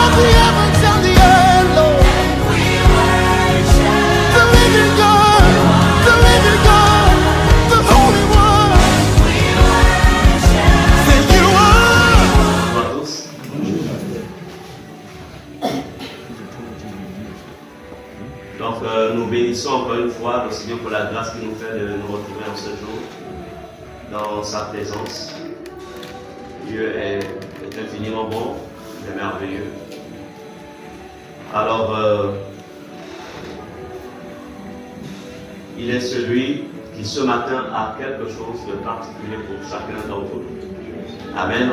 of the heavens and the earth, Lord. The living God, the Holy One. Say you are. Bonjour à tous. Donc nous bénissons encore une fois le Seigneur pour la grâce qu'il nous fait de nous retrouver en ce jour dans sa présence. Dieu est infiniment bon, il est merveilleux. Alors, il est celui qui ce matin a quelque chose de particulier pour chacun d'entre nous. Amen.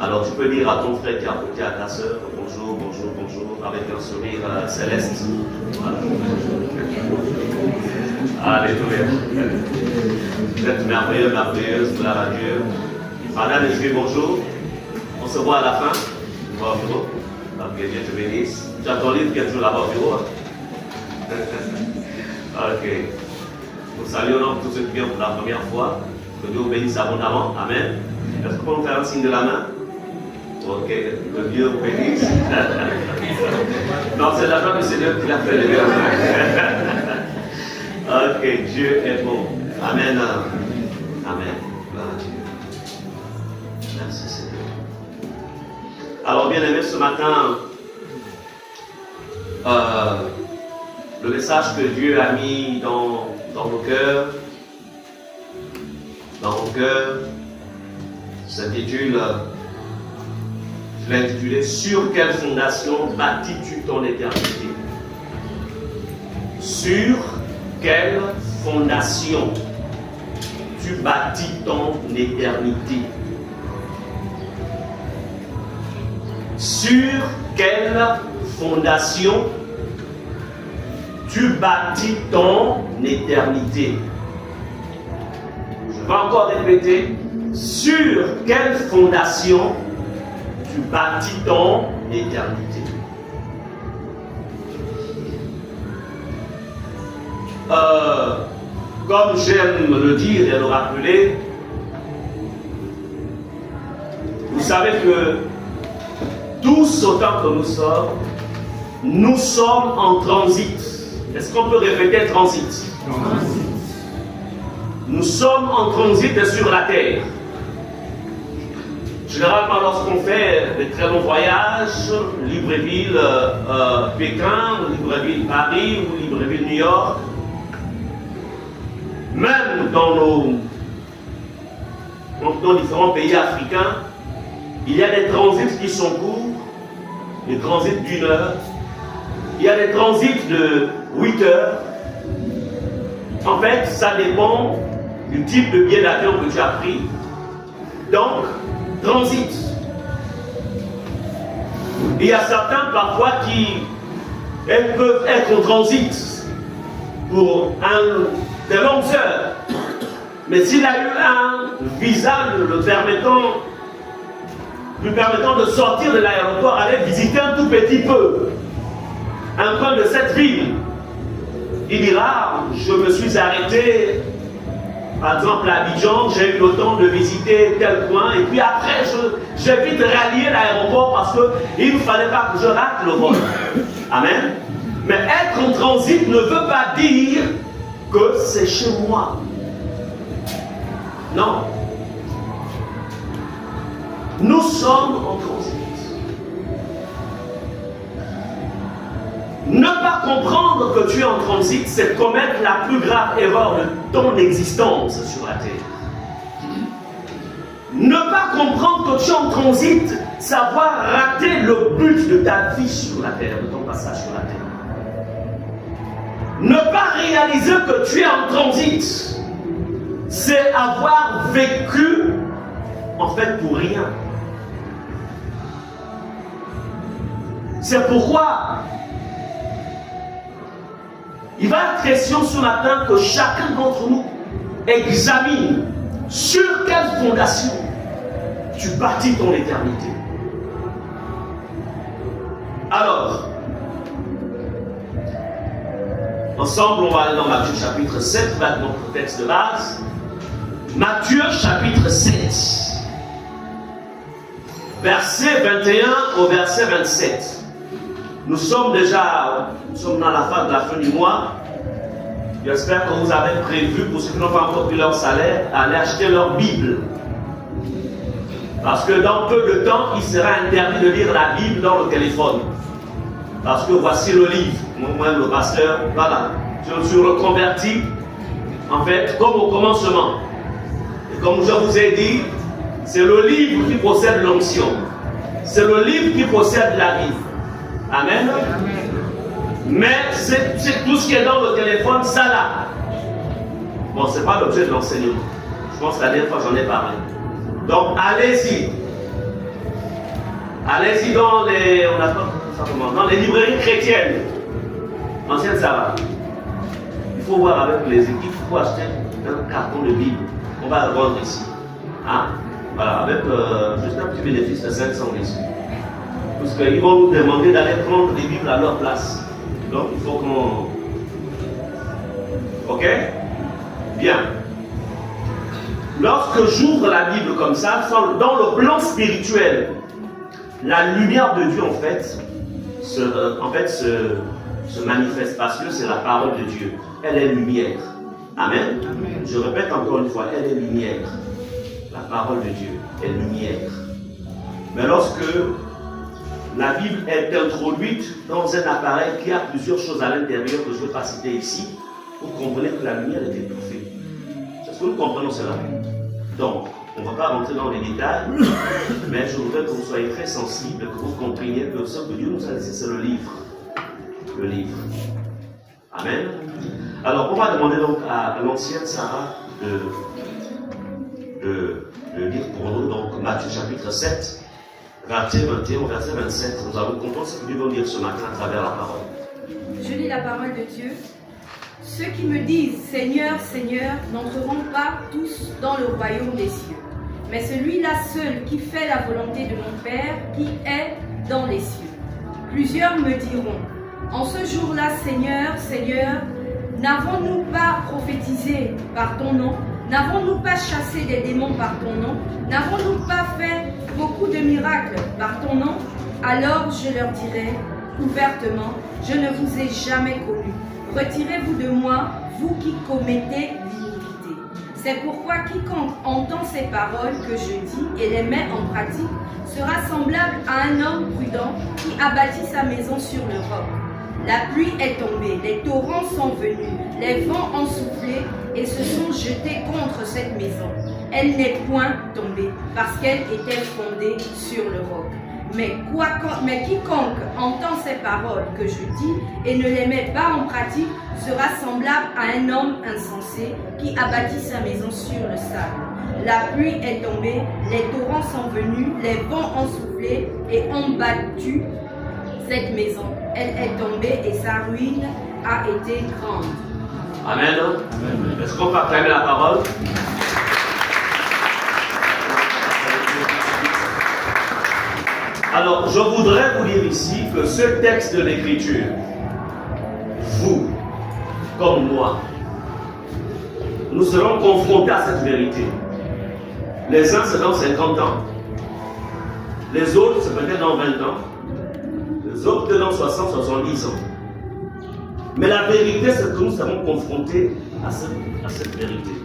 Alors tu peux dire à ton frère qui est à côté, à ta soeur, bonjour, bonjour, bonjour, avec un sourire céleste. Voilà. Alléluia. Vous êtes merveilleux, merveilleuse, gloire à Dieu. Madame et je dis bonjour. On se voit à la fin. On va au bureau. Que Dieu te bénisse. Tu as ton livre qui est toujours là-bas au bureau. Ok. Nous saluons tous ceux qui viennent pour la première fois. Que Dieu vous bénisse abondamment. Amen. Est-ce qu'on peut faire un signe de la main? Ok. Que Dieu vous bénisse. Non, c'est la main du Seigneur qui l'a fait lever la main. Ok. Dieu est bon. Amen. Amen. Gloire à Dieu. Merci Seigneur. Alors bien aimé, ce matin, le message que Dieu a mis dans nos cœurs, s'intitule, je l'ai intitulé « Sur quelle fondation bâtis-tu ton éternité ?» Sur quelle fondation tu bâtis ton éternité? Sur quelle fondation tu bâtis ton éternité? Je vais encore répéter. Sur quelle fondation tu bâtis ton éternité? Comme j'aime le dire et le rappeler, vous savez que tous autant que nous sommes en transit. Est-ce qu'on peut répéter transit? Nous sommes en transit sur la terre. Généralement, lorsqu'on fait des très longs voyages, Libreville, Pékin, Libreville, Paris ou Libreville, New York, même dans différents pays africains, il y a des transits qui sont courts, des transits d'1 heure, il y a des transits de 8 heures. En fait, ça dépend du type de billet d'avion que tu as pris. Donc, transit. Il y a certains parfois qui peuvent être en transit pour de longues heures. Mais s'il a eu un visa lui permettant de sortir de l'aéroport, aller visiter un tout petit peu un coin de cette ville, il dira, je me suis arrêté par exemple à Abidjan, j'ai eu le temps de visiter tel coin et puis après j'ai vite rallié l'aéroport parce qu'il ne fallait pas que je rate le vol. Amen. Mais être en transit ne veut pas dire que c'est chez moi. Non. Nous sommes en transit. Ne pas comprendre que tu es en transit, c'est commettre la plus grave erreur de ton existence sur la terre. Ne pas comprendre que tu es en transit, savoir rater le but de ta vie sur la terre, de ton passage sur la terre. Ne pas réaliser que tu es en transit, c'est avoir vécu en fait pour rien. C'est pourquoi il va être question ce matin que chacun d'entre nous examine sur quelle fondation tu bâtis ton éternité. Alors, ensemble, on va aller dans Matthieu chapitre 7, va être notre texte de base. Matthieu chapitre 7, verset 21 au verset 27. Nous sommes dans la phase de la fin du mois. J'espère que vous avez prévu, pour ceux qui n'ont pas encore pris leur salaire, aller acheter leur Bible. Parce que dans peu de temps, il sera interdit de lire la Bible dans le téléphone. Parce que voici le livre. Moi-même, le pasteur, voilà. Je me suis reconverti, en fait, comme au commencement. Et comme je vous ai dit, c'est le livre qui possède l'onction. C'est le livre qui possède la vie. Amen. Mais c'est tout ce qui est dans le téléphone, ça là. Bon, ce n'est pas l'objet de l'enseignement. Je pense que la dernière fois, j'en ai parlé. Donc, allez-y. Allez-y dans les librairies chrétiennes. Anciennes, ça va. Il faut voir avec les équipes, il faut acheter un carton de Bible. On va le vendre ici. Hein? Voilà, avec juste un petit bénéfice de 500 ici. Parce qu'ils vont nous demander d'aller prendre les Bibles à leur place. Donc, il faut qu'on... Ok? Bien. Lorsque j'ouvre la Bible comme ça, dans le plan spirituel, la lumière de Dieu, en fait, se manifeste parce que c'est la parole de Dieu. Elle est lumière. Amen. Amen. Je répète encore une fois, elle est lumière. La parole de Dieu est lumière. Mais lorsque la Bible est introduite dans un appareil qui a plusieurs choses à l'intérieur que je ne vais pas citer ici, vous comprenez que la lumière est étouffée. Est-ce que nous comprenons cela? Donc, on ne va pas rentrer dans les détails, mais je voudrais que vous soyez très sensibles, que vous compreniez que ce que Dieu nous a laissé, c'est le livre. Le livre. Amen. Alors, on va demander donc à l'ancienne Sarah de lire pour nous, donc Matthieu chapitre 7, verset 21 au verset 27. Nous allons comprendre ce que Dieu veut dire ce matin à travers la parole. Je lis la parole de Dieu. Ceux qui me disent Seigneur, Seigneur, n'entreront pas tous dans le royaume des cieux, mais celui-là seul qui fait la volonté de mon Père qui est dans les cieux. Plusieurs me diront, en ce jour-là, Seigneur, Seigneur, n'avons-nous pas prophétisé par ton nom? N'avons-nous pas chassé des démons par ton nom? N'avons-nous pas fait beaucoup de miracles par ton nom? Alors je leur dirai ouvertement, je ne vous ai jamais connus. Retirez-vous de moi, vous qui commettez l'iniquité. C'est pourquoi quiconque entend ces paroles que je dis et les met en pratique sera semblable à un homme prudent qui a bâti sa maison sur le roc. La pluie est tombée, les torrents sont venus, les vents ont soufflé et se sont jetés contre cette maison. Elle n'est point tombée parce qu'elle était fondée sur le roc. Mais quiconque entend ces paroles que je dis et ne les met pas en pratique sera semblable à un homme insensé qui a bâti sa maison sur le sable. La pluie est tombée, les torrents sont venus, les vents ont soufflé et ont battu cette maison. Elle est tombée et sa ruine a été grande. Amen. Amen. Est-ce qu'on peut acclamer la parole? Alors, je voudrais vous dire ici que ce texte de l'Écriture, vous, comme moi, nous serons confrontés à cette vérité. Les uns, c'est dans 50 ans. Les autres, c'est peut-être dans 20 ans. Les autres, peut-être dans 60, 70 ans. Mais la vérité, c'est que nous serons confrontés à cette vérité.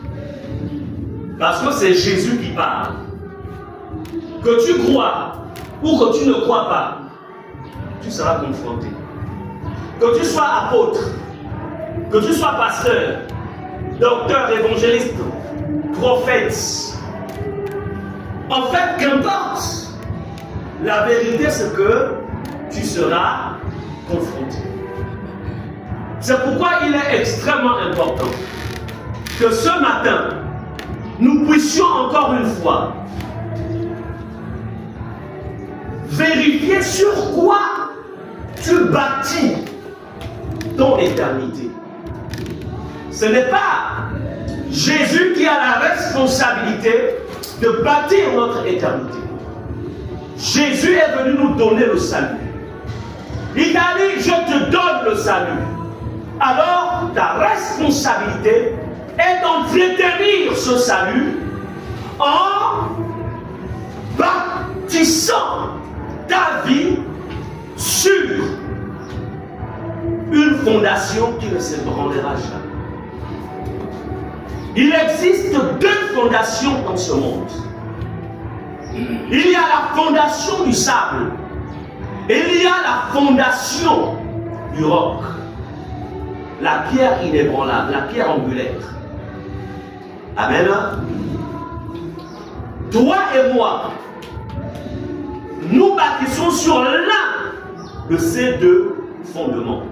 Parce que c'est Jésus qui parle. Que tu crois ou que tu ne crois pas, tu seras confronté. Que tu sois apôtre, que tu sois pasteur, docteur, évangéliste, prophète, en fait, qu'importe, la vérité c'est que tu seras confronté. C'est pourquoi il est extrêmement important que ce matin, nous puissions encore une fois vérifier sur quoi tu bâtis ton éternité. Ce n'est pas Jésus qui a la responsabilité de bâtir notre éternité. Jésus est venu nous donner le salut. Il a dit, je te donne le salut. Alors, ta responsabilité est d'entretenir ce salut en bâtissant bâtissant ta vie sur une fondation qui ne s'ébranlera jamais. Il existe deux fondations dans ce monde. Il y a la fondation du sable et il y a la fondation du roc. La pierre inébranlable, la pierre angulaire. Amen. Toi et moi, nous bâtissons sur l'un de ces deux fondements,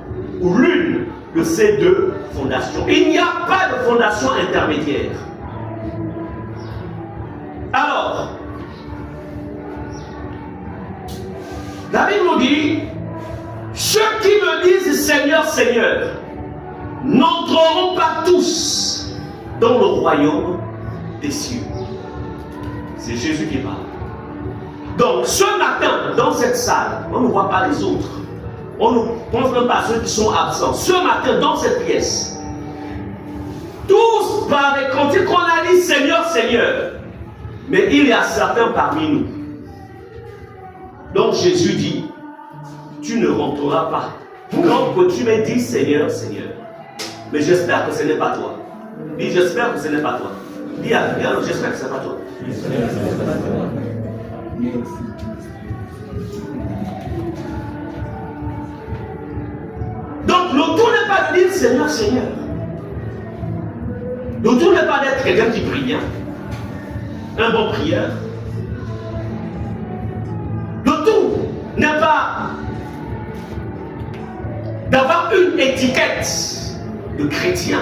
ou l'une de ces deux fondations. Il n'y a pas de fondation intermédiaire. Alors, la Bible nous dit, ceux qui me disent Seigneur, Seigneur, n'entreront pas tous dans le royaume des cieux. C'est Jésus qui parle. Donc, ce matin, dans cette salle, on ne voit pas les autres. On ne pense même pas à ceux qui sont absents. Ce matin, dans cette pièce, tous par les cantiques qu'on a dit Seigneur, Seigneur. Mais il y a certains parmi nous. Donc Jésus dit, tu ne rentreras pas. Quand tu me dis Seigneur, Seigneur. Mais j'espère que ce n'est pas toi. Dis, j'espère que ce n'est pas toi. Dis, alors j'espère que ce n'est pas toi. Donc le tout n'est pas de dire Seigneur, Seigneur. Le tout n'est pas d'être quelqu'un qui prie bien. Un bon prieur. Le tout n'est pas d'avoir une étiquette de chrétien.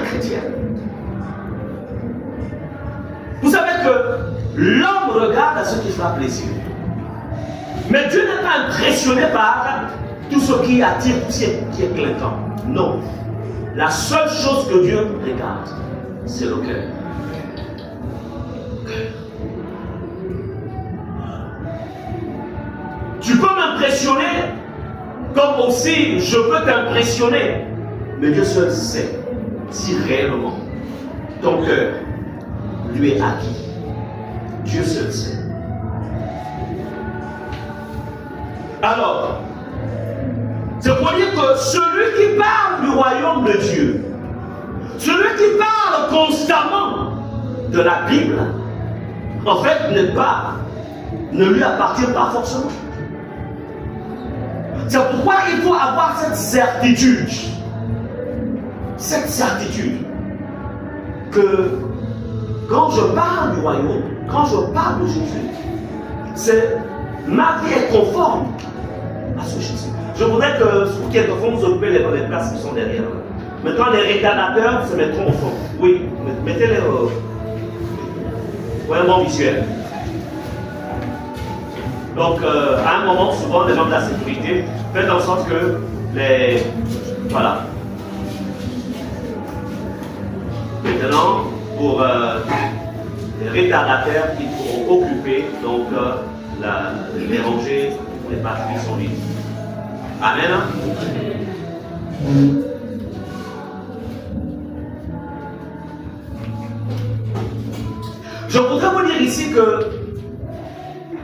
Vous savez que l'homme regarde à ce qui fera plaisir. Mais Dieu n'est pas impressionné par tout ce qui attire, tout ce qui est clinquant. Non. La seule chose que Dieu regarde, c'est le cœur. Tu peux m'impressionner, comme aussi je peux t'impressionner. Mais Dieu seul sait si réellement ton cœur lui est acquis. Dieu seul sait. Alors, c'est pour dire que celui qui parle du royaume de Dieu, celui qui parle constamment de la Bible, en fait, ne lui appartient pas forcément. C'est pourquoi il faut avoir cette certitude que quand je parle du royaume, quand je parle de Jésus, ma vie est conforme à ce Jésus. Je voudrais que vous qui êtes au fond, vous occupez les places qui sont derrière. Maintenant, les rétadateurs se mettront au fond. Oui, mettez-les pour un bon visuel. Donc, à un moment, souvent, les gens de la sécurité faites en sorte que les... Voilà. Maintenant, pour les retardataires, il faut occuper donc les rangées, les batteries sont vides. Amen. Je voudrais vous dire ici que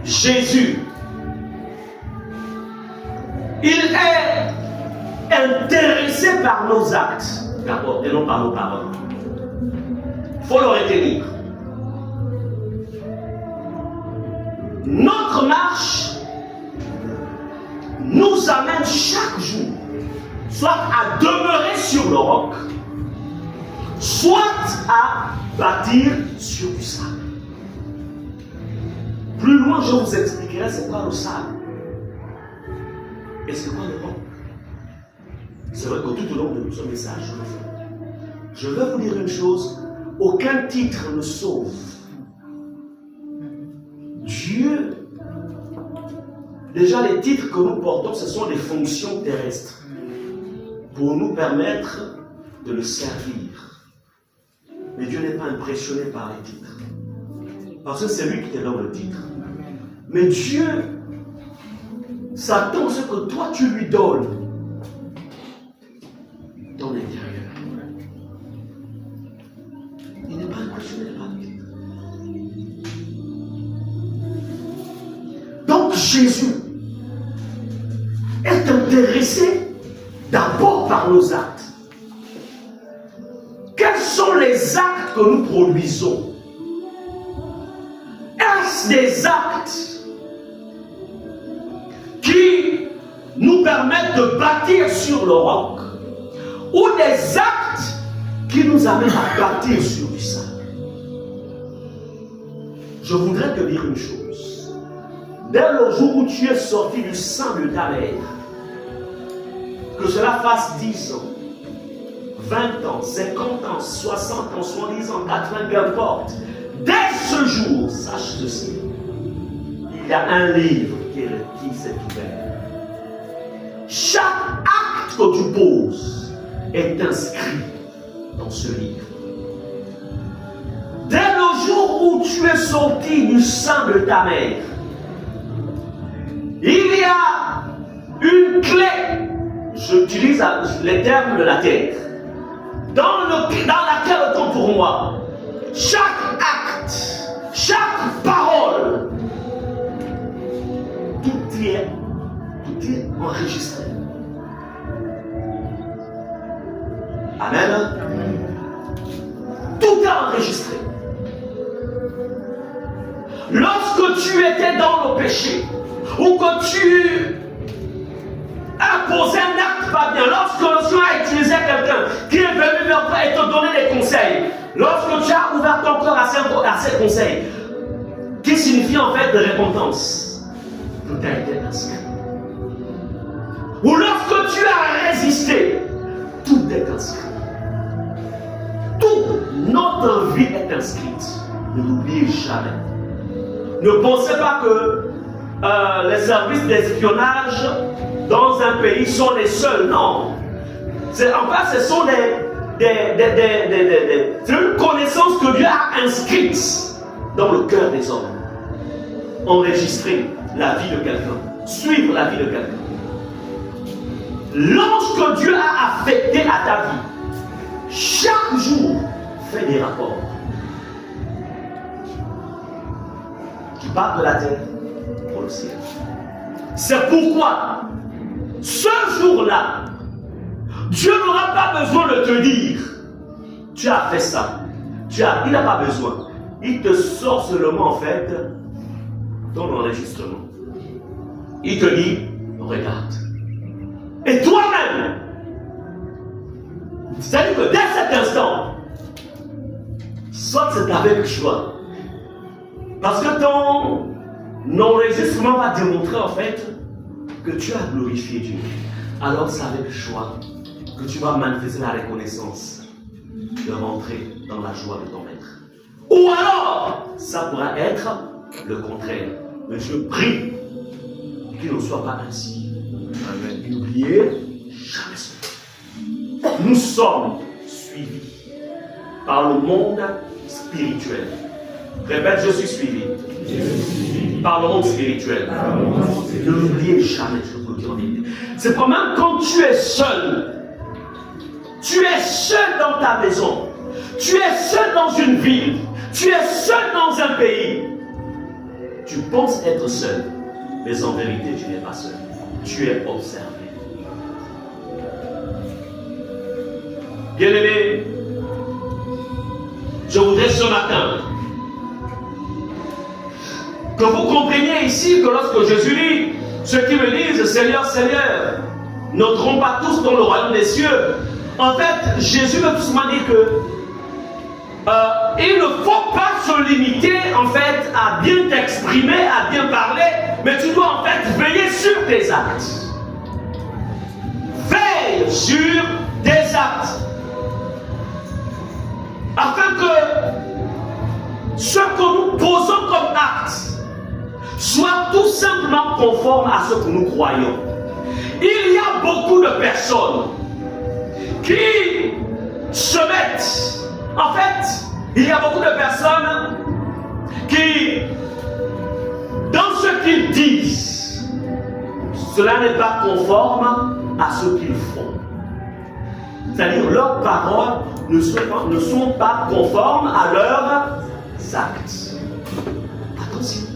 Jésus, il est intéressé par nos actes, d'abord, et non par nos paroles. Il faut le retenir. Notre marche nous amène chaque jour, soit à demeurer sur le roc, soit à bâtir sur du sable. Plus loin, je vous expliquerai c'est quoi le sable et c'est quoi le roc. C'est vrai que tout au long de ce message, je vais vous dire une chose, aucun titre ne sauve. Dieu, déjà les titres que nous portons, ce sont des fonctions terrestres pour nous permettre de le servir. Mais Dieu n'est pas impressionné par les titres. Parce que c'est lui qui te donne le titre. Mais Dieu s'attend à ce que toi tu lui donnes ton intérieur. Il n'est pas impressionné par les titres. Donc, Jésus est intéressé d'abord par nos actes. Quels sont les actes que nous produisons? Est-ce des actes qui nous permettent de bâtir sur le roc ou des actes qui nous amènent à bâtir sur du sable? Je voudrais te dire une chose. Dès le jour où tu es sorti du sein de ta mère, que cela fasse 10 ans, 20 ans, 50 ans, 60 ans, 70 ans, 80, peu importe. Dès ce jour, sache ceci. Il y a un livre qui s'est ouvert. Chaque acte que tu poses est inscrit dans ce livre. Dès le jour où tu es sorti du sein de ta mère, il y a une clé, j'utilise les termes de la terre, dans laquelle compte pour moi, chaque acte, chaque parole, tout est enregistré. Amen. Tout est enregistré. Lorsque tu étais dans le péché, ou que tu as posé un acte pas bien, lorsque le Seigneur a utilisé quelqu'un qui est venu vers toi et te donner des conseils, lorsque tu as ouvert ton cœur à ces conseils, qui signifie en fait de récompense, tout a été inscrit. Ou lorsque tu as résisté, tout est inscrit. Toute notre vie est inscrite. Ne l'oubliez jamais. Ne pensez pas que les services d'espionnage dans un pays sont les seuls. Non. En fait, ce sont c'est une connaissance que Dieu a inscrite dans le cœur des hommes. Enregistrer la vie de quelqu'un. Suivre la vie de quelqu'un. Lorsque Dieu a affecté à ta vie, chaque jour, fais des rapports. Tu pars de la terre pour le ciel. C'est pourquoi, ce jour-là, Dieu n'aura pas besoin de te dire, tu as fait ça. Il n'a pas besoin. Il te sort seulement en fait ton enregistrement. Il te dit, regarde. Et toi-même, c'est-à-dire que dès cet instant, soit c'est avec joie, parce que ton enregistrement va démontrer en fait que tu as glorifié Dieu. Alors c'est avec joie que tu vas manifester la reconnaissance de rentrer dans la joie de ton maître. Ou alors, ça pourra être le contraire. Mais je prie qu'il ne soit pas ainsi. Amen. N'oubliez jamais cela. Nous sommes suivis par le monde spirituel. Répète, je suis suivi par le monde spirituel. Ne l'oubliez jamais, je vous le dis en vérité. C'est pas même quand tu es seul dans ta maison, tu es seul dans une ville, tu es seul dans un pays. Tu penses être seul, mais en vérité, tu n'es pas seul. Tu es observé. Bien-aimé, je voudrais ce matin que vous compreniez ici que lorsque Jésus dit, ceux qui me disent Seigneur, Seigneur, n'entrons pas tous dans le royaume des cieux. En fait, Jésus veut tout simplement dire que il ne faut pas se limiter en fait à bien t'exprimer, à bien parler, mais tu dois en fait veiller sur tes actes. Veille sur tes actes. Afin que ce que nous posons comme acte soit tout simplement conforme à ce que nous croyons. Il y a beaucoup de personnes qui se mettent. En fait, il y a beaucoup de personnes qui, dans ce qu'ils disent, cela n'est pas conforme à ce qu'ils font. C'est-à-dire leurs paroles ne sont pas conformes à leurs actes. Attention.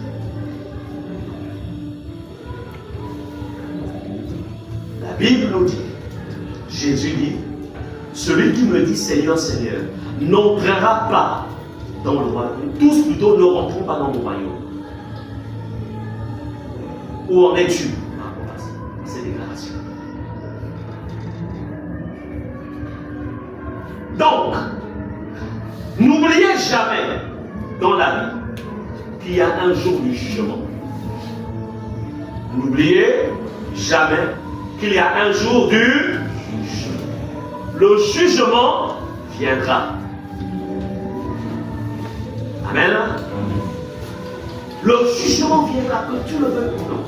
Bible nous dit, Jésus dit, celui qui me dit Seigneur, Seigneur, n'entrera pas dans le royaume. Tous plutôt ne rentreront pas dans le royaume. Où en es-tu par rapport à ces déclarations? Donc, n'oubliez jamais dans la vie qu'il y a un jour du jugement. N'oubliez jamais qu'il y a un jour du jugement. Le jugement viendra. Amen. Le jugement viendra, que tu le veux ou non.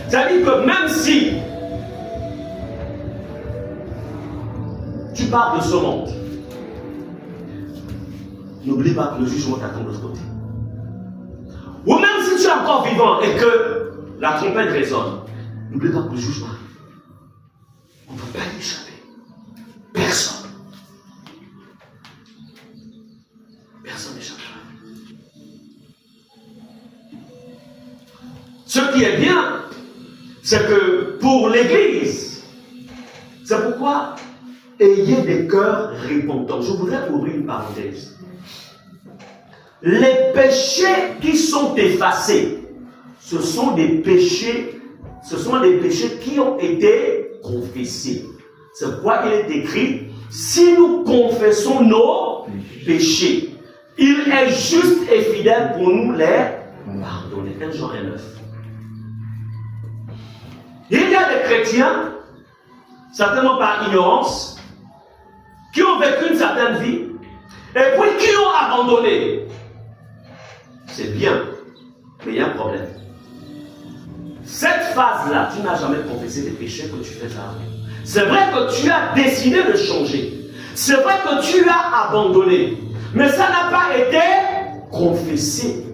C'est-à-dire que même si tu pars de ce monde, n'oublie pas que le jugement t'attend de l'autre côté. Ou même si tu es encore vivant et que la trompette résonne, n'oublie pas que le jugement arrive. On ne peut pas y échapper. Personne. Personne n'échappera. Ce qui est bien, c'est que pour l'Église, c'est pourquoi ayez des cœurs repentants. Je voudrais ouvrir une parenthèse. Les péchés qui sont effacés, ce sont des péchés qui ont été confessés. C'est pourquoi il est écrit, si nous confessons nos péchés, il est juste et fidèle pour nous les pardonner. 1 Jean 9. Il y a des chrétiens, certainement par ignorance, qui ont vécu une certaine vie, et puis qui ont abandonné. C'est bien, mais il y a un problème. Cette phase-là, tu n'as jamais confessé des péchés que tu fais avant. C'est vrai que tu as décidé de changer. C'est vrai que tu as abandonné. Mais ça n'a pas été confessé.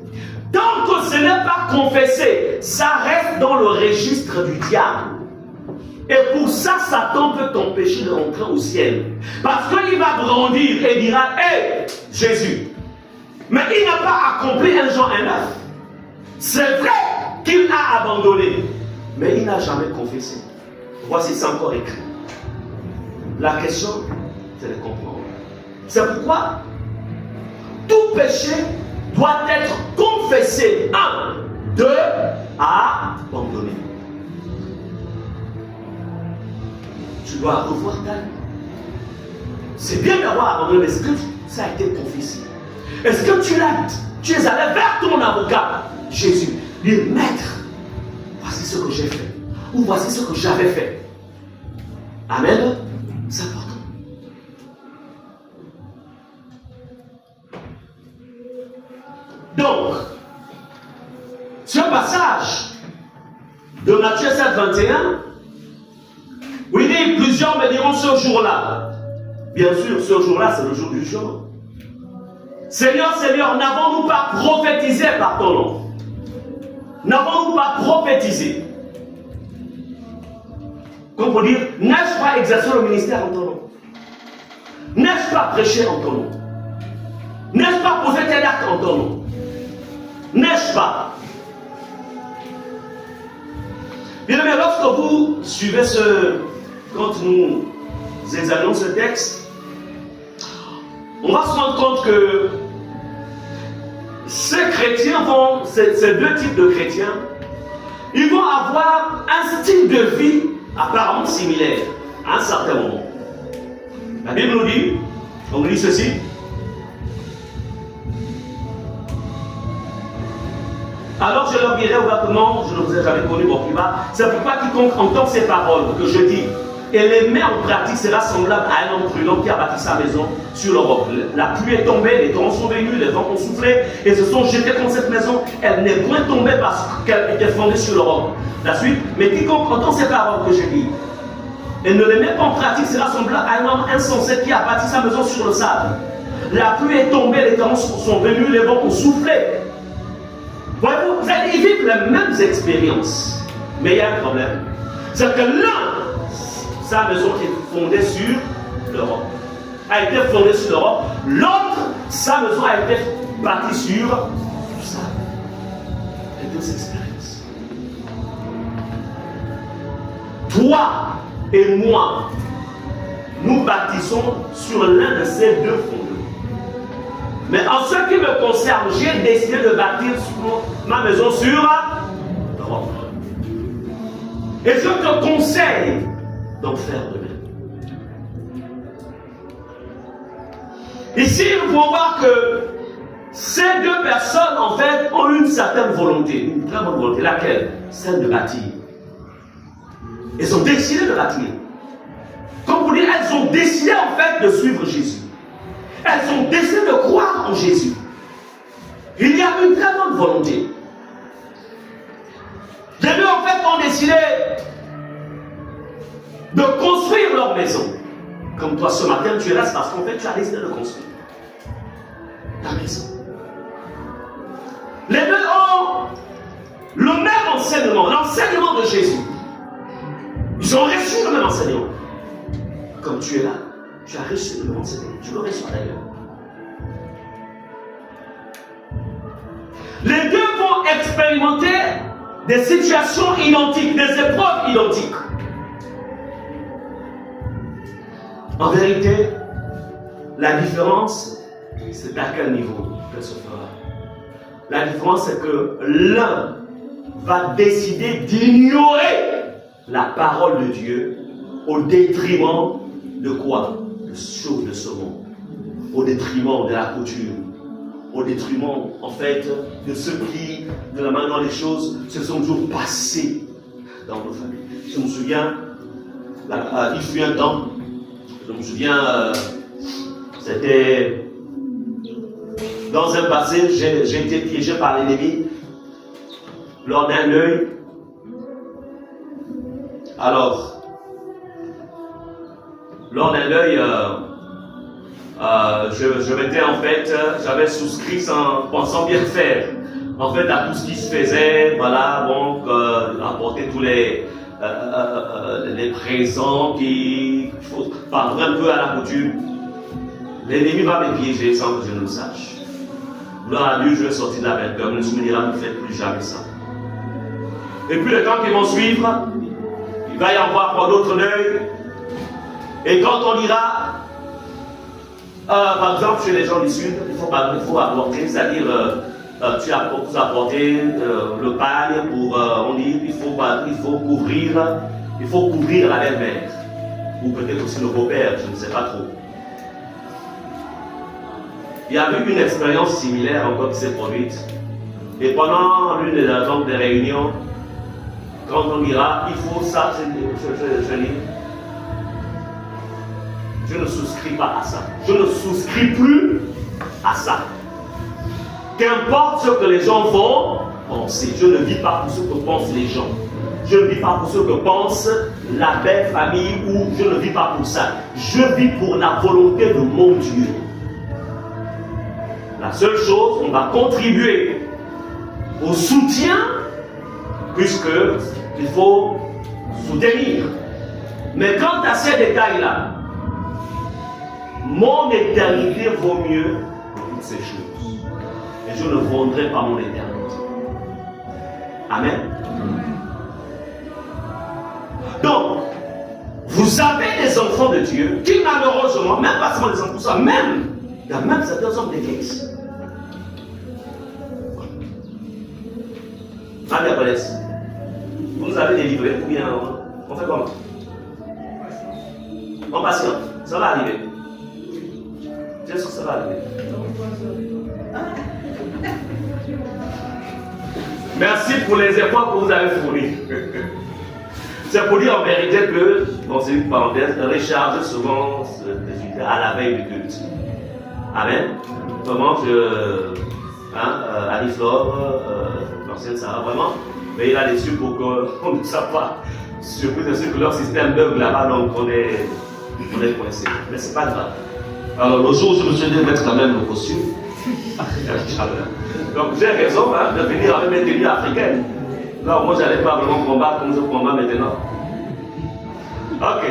Tant que ce n'est pas confessé, ça reste dans le registre du diable. Et pour ça, Satan peut t'empêcher de rentrer au ciel. Parce qu'il va grandir et dira, hé, Jésus. Mais il n'a pas accompli 1 Jean 1,9. C'est vrai qu'il a abandonné. Mais il n'a jamais confessé. Voici ça encore écrit. La question, c'est de comprendre. C'est pourquoi tout péché doit être confessé. 1, 2, abandonné. Tu dois revoir ta vie. C'est bien d'avoir abandonné, mais est-ce que ça a été confessé? Est-ce que tu es allé vers ton avocat, Jésus, lui maître, voici ce que j'ai fait, ou voici ce que j'avais fait. Amen. C'est important. Donc, ce passage de Matthieu 7, 21, où il dit, plusieurs me diront ce jour-là. Bien sûr, ce jour-là, c'est le jour du jugement. Seigneur, Seigneur, n'avons-nous pas prophétisé par ton nom? N'avons-nous pas prophétisé? Comme pour dire, n'ai-je pas exercé le ministère en ton nom? N'ai-je pas prêché en ton nom? N'ai-je pas posé tel acte en ton nom? N'ai-je pas? Bien aimé, lorsque vous suivez quand nous examinons ce texte, on va se rendre compte que ces chrétiens ces deux types de chrétiens, ils vont avoir un style de vie apparemment similaire à un certain moment. La Bible nous dit, on nous dit ceci. Alors je leur dirai ouvertement, je ne vous ai jamais connu mon privat, c'est pourquoi quiconque entend ces paroles que je dis et les met en pratique sera semblable à un homme prudent qui a bâti sa maison sur le roc. La pluie est tombée, les torrents sont venus, les vents ont soufflé et se sont jetés contre cette maison. Elle n'est point tombée parce qu'elle était fondée sur le roc. La suite, mais quiconque entend ces paroles que je dis et ne les met pas en pratique sera semblable à un homme insensé qui a bâti sa maison sur le sable. La pluie est tombée, les torrents sont venus, les vents ont soufflé. Voyez-vous, ils vivent les mêmes expériences. Mais il y a un problème. C'est que l'un, sa maison est fondée sur le roc. A été fondée sur le roc. L'autre, sa maison a été bâtie sur le sable. Les deux expériences. Toi, et moi, nous bâtissons sur l'un de ces deux fondements. Mais en ce qui me concerne, j'ai décidé de bâtir ma maison sur le roc. Et je te conseille d'en faire de même. Ici, nous pouvons voir que ces deux personnes, en fait, ont une certaine volonté, une très bonne volonté. Laquelle? Celle de bâtir. Elles ont décidé de bâtir. Comme vous dites, elles ont décidé, en fait, de suivre Jésus. Elles ont décidé de croire en Jésus. Il y a une très bonne volonté. Les deux, en fait, ont décidé de construire leur maison. Comme toi, ce matin, tu es là, c'est parce qu'en fait, tu as décidé de construire ta maison. Les deux ont le même enseignement, l'enseignement de Jésus. Ils ont reçu le même enseignement. Comme tu es là, tu as reçu le même enseignement. Tu le reçois d'ailleurs. Les deux vont expérimenter des situations identiques, des épreuves identiques. En vérité, la différence, c'est à quel niveau qu'elle se fera. La différence, c'est que l'un va décider d'ignorer la parole de Dieu au détriment de quoi? De choses de ce monde. Au détriment de la coutume. Au détriment, en fait, de ce qui, de la manière dont les choses se sont toujours passées dans nos familles. Je me souviens, il fut un temps, c'était dans un passé, j'ai été piégé par l'ennemi lors d'un deuil. Alors, lors d'un deuil, je m'étais en fait, j'avais souscrit sans pensant bien faire, en fait, à tout ce qui se faisait, voilà, donc, apporter tous les présents qui parlent un peu à la coutume. L'ennemi va me piéger sans que je ne le sache. Gloire à Dieu, je vais sortir de la bête, comme le souvenir ne fait plus jamais ça. Et puis le temps qui vont suivre, il va y avoir d'autres deuils. Et quand on ira, par exemple, chez les gens du Sud, il faut apporter, c'est-à-dire, tu apporter le pagne pour, on dit, il faut couvrir la belle-mère. Ou peut-être aussi le beau-père, je ne sais pas trop. Il y a eu une expérience similaire encore qui s'est produite. Et pendant l'une des réunions, quand on dira, il faut ça, je ne souscris pas à ça. Je ne souscris plus à ça. Qu'importe ce que les gens vont penser, je ne vis pas pour ce que pensent les gens. Je ne vis pas pour ce que pense la belle famille ou je ne vis pas pour ça. Je vis pour la volonté de mon Dieu. La seule chose, on va contribuer au soutien, puisque il faut soutenir. Mais quant à ces détails-là, mon éternité vaut mieux que toutes ces choses. Et je ne vendrai pas mon éternité. Amen. Donc, vous avez des enfants de Dieu qui malheureusement, même pas seulement des enfants, ça, même, il y a même certains hommes d'église. Allez, Apolès, vous nous avez délivré, ou bien on fait comment? On patiente, ça va arriver. Bien sûr, ça va arriver. Merci pour les efforts que vous avez fournis. C'est pour dire en vérité que, bon, c'est une parenthèse, recharge souvent à la veille du culte. Amen. Comment Annie-Flore, l'ancienne Sarah, vraiment, mais il a dessus pour qu'on ne soit pas surpris de ce que leur système bug là-bas, donc on est coincé. Mais c'est pas grave. Alors, le jour où je me suis dit de mettre quand même le costume, donc j'ai raison de venir avec mes tenues africaines. Non, moi j'allais pas vraiment combattre comme je combats maintenant. Ok.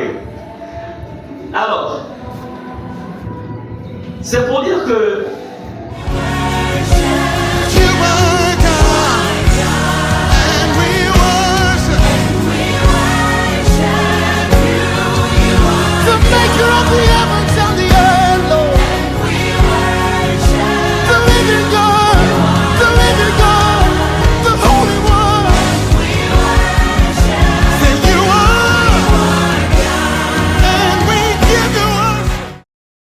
Alors, c'est pour dire que the